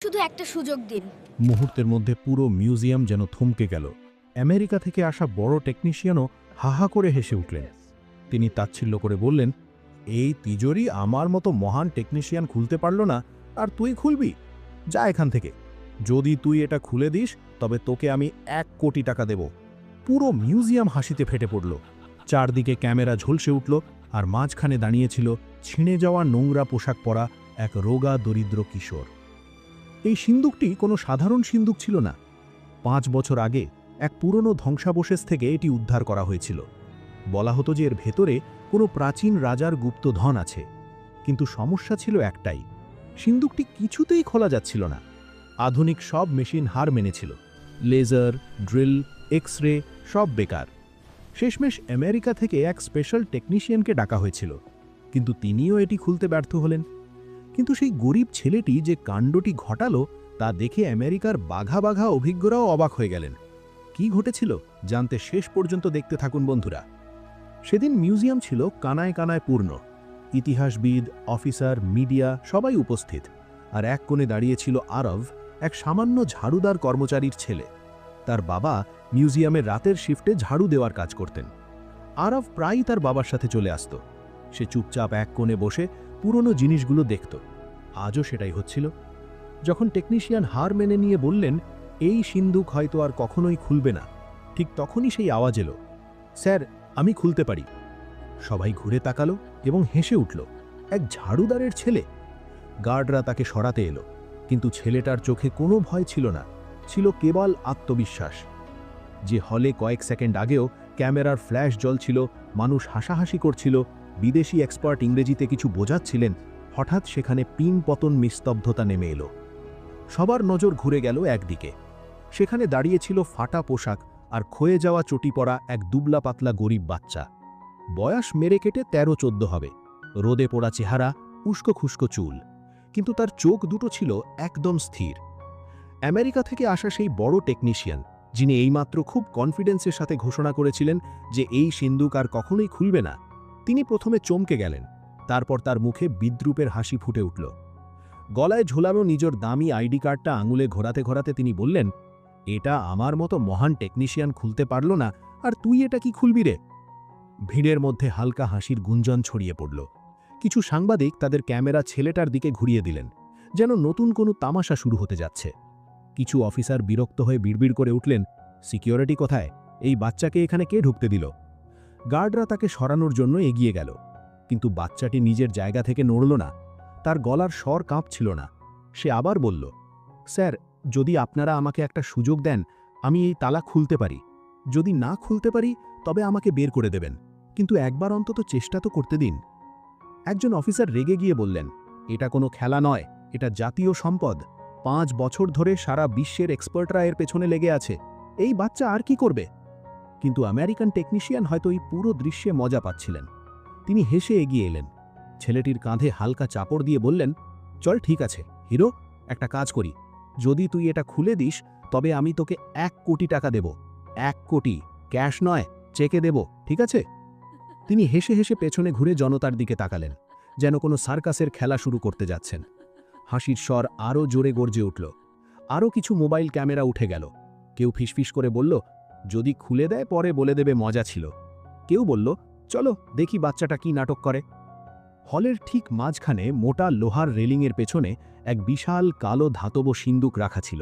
শুধু একটা সুযোগ দিন। মুহূর্তের মধ্যে পুরো মিউজিয়াম যেন থমকে গেল। আমেরিকা থেকে আসা বড় টেকনিশিয়ানও হাহা করে হেসে উঠলেন। তিনি তাচ্ছিল্য করে বললেন, এই তিজোরি আমার মতো মহান টেকনিশিয়ান খুলতে পারল না, আর তুই খুলবি? যা এখান থেকে। যদি তুই এটা খুলে দিস তবে তোকে আমি 1 কোটি টাকা দেব। পুরো মিউজিয়াম হাসিতে ফেটে পড়ল। চারদিকে ক্যামেরা ঝলসে উঠল, আর মাঝখানে দাঁড়িয়েছিল ছিঁড়ে যাওয়া নোংরা পোশাক পরা এক রোগা দরিদ্র কিশোর। এই সিন্দুকটি কোনো সাধারণ সিন্দুক ছিল না। 5 বছর আগে এক পুরনো ধ্বংসাবশেষ থেকে এটি উদ্ধার করা হয়েছিল। বলা হতো যে এর ভেতরে কোনো প্রাচীন রাজার গুপ্তধন আছে। কিন্তু সমস্যা ছিল একটাই, সিন্দুকটি কিছুতেই খোলা যাচ্ছিল না। আধুনিক সব মেশিন হার মেনেছিল। লেজার, ড্রিল, এক্স-রে সব বেকার। শেষমেশ আমেরিকা থেকে এক স্পেশাল টেকনিশিয়ানকে ডাকা হয়েছিল, কিন্তু তিনিও এটি খুলতে ব্যর্থ হলেন। কিন্তু সেই গরিব ছেলেটি যে কাণ্ডটি ঘটালো তা দেখে আমেরিকার বাঘা বাঘা অভিজ্ঞরাও অবাক হয়ে গেলেন। কি ঘটেছিল জানতে শেষ পর্যন্ত দেখতে থাকুন বন্ধুরা। সেদিন মিউজিয়াম ছিল কানায় কানায় পূর্ণ। ইতিহাসবিদ, অফিসার, মিডিয়া সবাই উপস্থিত। আর এক কোণে দাঁড়িয়েছিল আরব, এক সামান্য ঝাড়ুদার কর্মচারীর ছেলে। তার বাবা মিউজিয়ামের রাতের শিফটে ঝাড়ু দেওয়ার কাজ করতেন। আরব প্রায়ই তার বাবার সাথে চলে আসত। সে চুপচাপ এক কোণে বসে পুরনো জিনিসগুলো দেখত। আজও সেটাই হচ্ছিল। যখন টেকনিশিয়ান হার মেনে নিয়ে বললেন, এই সিন্দুক হয়তো আর কখনোই খুলবে না, ঠিক তখনই সেই আওয়াজ এলো, স্যার, আমি খুলতে পারি। সবাই ঘুরে তাকালো এবং হেসে উঠল। এক ঝাড়ুদারের ছেলে। গার্ডরা তাকে সরাতে এলো, কিন্তু ছেলেটার চোখে কোনো ভয় ছিল না, ছিল কেবল আত্মবিশ্বাস। যে হলে কয়েক সেকেন্ড আগেও ক্যামেরার ফ্ল্যাশ জ্বলছিল, মানুষ হাসাহাসি করছিল, বিদেশি এক্সপার্ট ইংরেজিতে কিছু বোঝাচ্ছিলেন, হঠাৎ সেখানে পিন পতন নিস্তব্ধতা নেমে এলো। সবার নজর ঘুরে গেল একদিকে। সেখানে দাঁড়িয়েছিল ফাটা পোশাক আর ক্ষয়ে যাওয়া চটি পরা এক দুবলা পাতলা গরিব বাচ্চা। বয়স মেরে কেটে 13-14 হবে। রোদে পোড়া চেহারা, উস্কো খুস্কো চুল, কিন্তু তার চোখ দুটো ছিল একদম স্থির। আমেরিকা থেকে আসা সেই বড় টেকনিশিয়ান, যিনি এইমাত্র খুব কনফিডেন্সের সাথে ঘোষণা করেছিলেন যে এই সিন্দুক আর কখনোই খুলবে না, তিনি প্রথমে চমকে গেলেন। তারপর তার মুখে বিদ্রূপের হাসি ফুটে উঠল। গলায় ঝোলানো নিজের দামি আইডি কার্ডটা আঙুলে ঘোরাতে ঘোরাতে তিনি বললেন, এটা আমার মতো মহান টেকনিশিয়ান খুলতে পারল না, আর তুই এটা কি খুলবি রে? ভিড়ের মধ্যে হালকা হাসির গুঞ্জন ছড়িয়ে পড়ল। কিছু সাংবাদিক তাদের ক্যামেরা ছেলেটার দিকে ঘুরিয়ে দিলেন, যেন নতুন কোনো তামাশা শুরু হতে যাচ্ছে। কিছু অফিসার বিরক্ত হয়ে বিড়বিড় করে উঠলেন, সিকিউরিটি কোথায়? এই বাচ্চাকে এখানে কে ঢুকতে দিল? গার্ডরা তাকে সরানোর জন্য এগিয়ে গেল, কিন্তু বাচ্চাটি নিজের জায়গা থেকে নড়ল না। তার গলার স্বর কাঁপছিল না। সে আবার বলল, স্যার, যদি আপনারা আমাকে একটা সুযোগ দেন, আমি এই তালা খুলতে পারি। যদি না খুলতে পারি তবে আমাকে বের করে দেবেন, কিন্তু একবার অন্তত চেষ্টা তো করতে দিন। একজন অফিসার রেগে গিয়ে বললেন, এটা কোনো খেলা নয়, এটা জাতীয় সম্পদ। 5 বছর ধরে সারা বিশ্বের এক্সপার্টরা এর পেছনে লেগে আছে। এই বাচ্চা আর কি করবে? কিন্তু আমেরিকান টেকনিশিয়ান হয়তো এই পুরো দৃশ্যে মজা পাচ্ছিলেন। তিনি হেসে এগিয়ে এলেন, ছেলেটির কাঁধে হালকা চাপড় দিয়ে বললেন, চল ঠিক আছে হিরো, একটা কাজ করি। যদি তুই এটা খুলে দিস তবে আমি তোকে 1 কোটি টাকা দেব। 1 কোটি, ক্যাশ নয়, চেকে দেব, ঠিক আছে? তিনি হেসে হেসে পেছনে ঘুরে জনতার দিকে তাকালেন, যেন কোনো সার্কাসের খেলা শুরু করতে যাচ্ছেন। হাসির স্বর আরও জোরে গর্জে উঠল। আরও কিছু মোবাইল ক্যামেরা উঠে গেল। কেউ ফিসফিস করে বলল, যদি খুলে দেয় পরে বলে দেবে মজা ছিল। কেউ বলল, চলো দেখি বাচ্চাটা কি নাটক করে। হলের ঠিক মাঝখানে মোটা লোহার রেলিংয়ের পেছনে এক বিশাল কালো ধাতব সিন্দুক রাখা ছিল।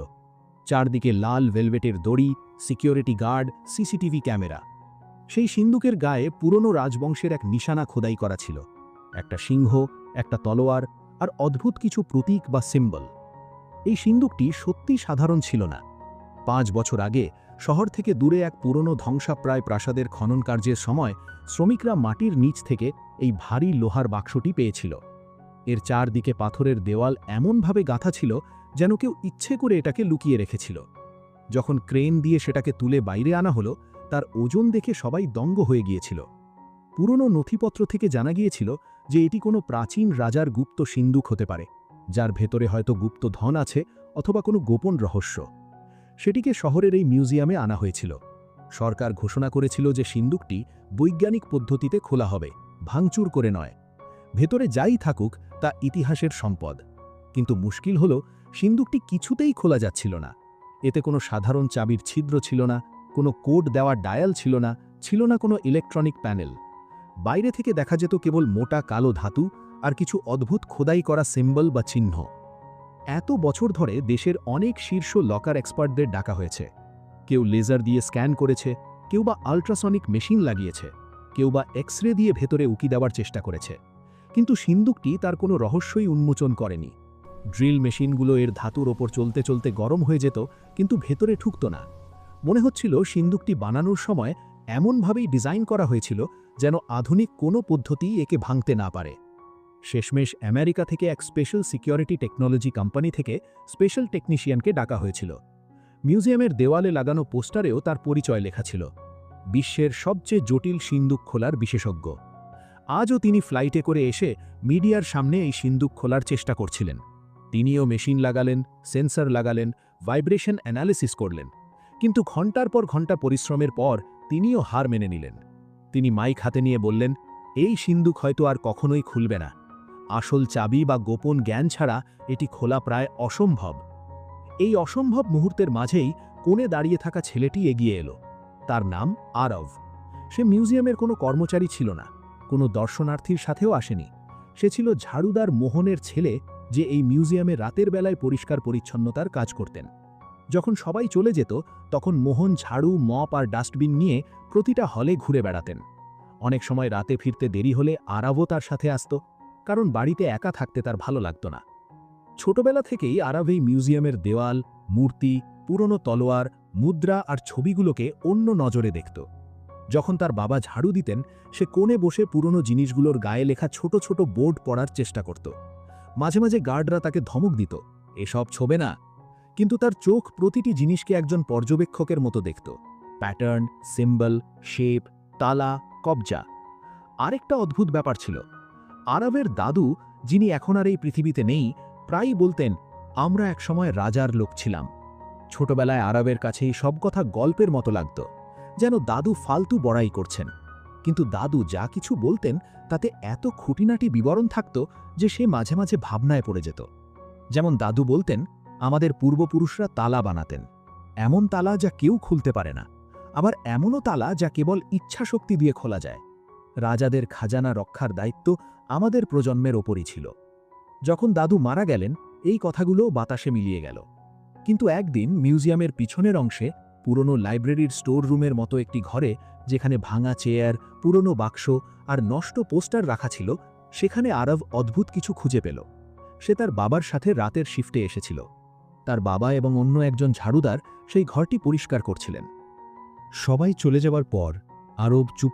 চারদিকে লাল ভেলভেটের দড়ি, সিকিউরিটি গার্ড, সিসিটিভি ক্যামেরা। সেই সিন্দুকের গায়ে পুরনো রাজবংশের এক নিশানা খোদাই করা ছিল, একটা সিংহ, একটা তলোয়ার, আর অদ্ভুত কিছু প্রতীক বা সিম্বল। এই সিন্দুকটি সত্যি সাধারণ ছিল না। 5 বছর আগে শহর থেকে দূরে এক পুরনো ধ্বংসাপ্রায় প্রাসাদের খনন কার্যের সময় শ্রমিকরা মাটির নিচ থেকে এই ভারী লোহার বাক্সটি পেয়েছিল। এর চারদিকে পাথরের দেওয়াল এমনভাবে গাঁথা ছিল যেন কেউ ইচ্ছে করে এটাকে লুকিয়ে রেখেছিল। যখন ক্রেন দিয়ে সেটাকে তুলে বাইরে আনা হলো, তার ওজন দেখে সবাই দঙ্গ হয়ে গিয়েছিল। পুরনো নথিপত্র থেকে জানা গিয়েছিল যে এটি কোনো প্রাচীন রাজার গুপ্ত সিন্দুক হতে পারে, যার ভেতরে হয়তো গুপ্ত ধন আছে অথবা কোনো গোপন রহস্য। সেটিকে শহরের এই মিউজিয়ামে আনা হয়েছিল। সরকার ঘোষণা করেছিল যে সিন্দুকটি বৈজ্ঞানিক পদ্ধতিতে খোলা হবে, ভাঙচুর করে নয়। ভেতরে যাই থাকুক তা ইতিহাসের সম্পদ। কিন্তু মুশকিল হলো, সিন্দুকটি কিছুতেই খোলা যাচ্ছিল না। এতে কোনো সাধারণ চাবির ছিদ্র ছিল না, কোনো কোড দেওয়া ডায়াল ছিল না কোনো ইলেকট্রনিক প্যানেল। বাইরে থেকে দেখা যেত কেবল মোটা কালো ধাতু আর কিছু অদ্ভুত খোদাই করা সিম্বল বা চিহ্ন। এত বছর ধরে দেশের অনেক শীর্ষ লকার এক্সপার্টদের ডাকা হয়েছে। কেউ লেজার দিয়ে স্ক্যান করেছে, কেউ বা আল্ট্রাসনিক মেশিন লাগিয়েছে, কেউ বা এক্স-রে দিয়ে ভেতরে উকি দেওয়ার চেষ্টা করেছে। কিন্তু সিন্দুকটি তার কোনো রহস্যই উন্মোচন করেনি। ড্রিল মেশিনগুলো এর ধাতুর ওপর চলতে চলতে গরম হয়ে যেত, কিন্তু ভেতরে ঠুকত না। মনে হচ্ছিল সিন্দুকটি বানানোর সময় এমনভাবেই ডিজাইন করা হয়েছিল যেন আধুনিক কোনো পদ্ধতি একে ভাঙতে না পারে। শেষমেশ আমেরিকা থেকে এক স্পেশাল সিকিউরিটি টেকনোলজি কোম্পানি থেকে স্পেশাল টেকনিশিয়ানকে ডাকা হয়েছিল। মিউজিয়ামের দেওয়ালে লাগানো পোস্টারেও তার পরিচয় লেখা ছিল, বিশ্বের সবচেয়ে জটিল সিন্দুক খোলার বিশেষজ্ঞ। আজও তিনি ফ্লাইটে করে এসে মিডিয়ার সামনে এই সিন্দুক খোলার চেষ্টা করছিলেন। তিনিও মেশিন লাগালেন, সেন্সর লাগালেন, ভাইব্রেশন অ্যানালিসিস করলেন, কিন্তু ঘণ্টার পর ঘণ্টা পরিশ্রমের পর তিনিও হার মেনে নিলেন। তিনি মাইক হাতে নিয়ে বললেন, এই সিন্দুক হয়তো আর কখনোই খুলবে না। আসল চাবি বা গোপন জ্ঞান ছাড়া এটি খোলা প্রায় অসম্ভব। এই অসম্ভব মুহূর্তের মাঝেই কোণে দাঁড়িয়ে থাকা ছেলেটি এগিয়ে এলো। তার নাম আরব। সে মিউজিয়ামের কোনো কর্মচারী ছিল না, কোনো দর্শনার্থীর সাথেও আসেনি। সে ছিল ঝাড়ুদার মোহনের ছেলে, যে এই মিউজিয়ামে রাতের বেলায় পরিষ্কার পরিচ্ছন্নতার কাজ করতেন। যখন সবাই চলে যেত তখন মোহন ঝাড়ু, মপ আর ডাস্টবিন নিয়ে প্রতিটা হলে ঘুরে বেড়াতেন। অনেক সময় রাতে ফিরতে দেরি হলে আরবও তার সাথে আসত, কারণ বাড়িতে একা থাকতে তার ভালো লাগত না। ছোটবেলা থেকেই আরব এই মিউজিয়ামের দেওয়াল, মূর্তি, পুরনো তলোয়ার, মুদ্রা আর ছবিগুলোকে অন্য নজরে দেখত। যখন তার বাবা ঝাড়ু দিতেন, সে কোণে বসে পুরনো জিনিসগুলোর গায়ে লেখা ছোট ছোট বোর্ড পড়ার চেষ্টা করত। মাঝে মাঝে গার্ডরা তাকে ধমক দিত, এসব ছোবে না। কিন্তু তার চোখ প্রতিটি জিনিসকে একজন পর্যবেক্ষকের মতো দেখত। প্যাটার্ন, সিম্বল, শেপ, তালা, কবজা। আরেকটা অদ্ভুত ব্যাপার ছিল, আরবের দাদু, যিনি এখন আর এই পৃথিবীতে নেই, প্রায়ই বলতেন, আমরা একসময় রাজার লোক ছিলাম। ছোটবেলায় আরবের কাছেই সব কথা গল্পের মতো লাগত, যেন দাদু ফালতু বড়াই করছেন। কিন্তু দাদু যা কিছু বলতেন তাতে এত খুঁটিনাটি বিবরণ থাকত যে সে মাঝে মাঝে ভাবনায় পড়ে যেত। যেমন দাদু বলতেন, আমাদের পূর্বপুরুষরা তালা বানাতেন, এমন তালা যা কেউ খুলতে পারে না, আবার এমনও তালা যা কেবল ইচ্ছাশক্তি দিয়ে খোলা যায়। রাজাদের খাজানা রক্ষার দায়িত্ব আমাদের প্রজন্মের ওপরই ছিল। যখন দাদু মারা গেলেন, এই কথাগুলো বাতাসে মিলিয়ে গেল। কিন্তু একদিন মিউজিয়ামের পিছনের অংশে, পুরনো লাইব্রেরির স্টোর রুমের মতো একটি ঘরে, যেখানে ভাঙা চেয়ার, পুরনো বাক্স আর নষ্ট পোস্টার রাখা ছিল, সেখানে আরব অদ্ভুত কিছু খুঁজে পেল। সে তার বাবার সাথে রাতের শিফটে এসেছিল। তার বাবা এবং অন্য একজন ঝাড়ুদার সেই ঘরটি পরিষ্কার করছিলেন। সবাই চলে যাওয়ার পর আরব চুপ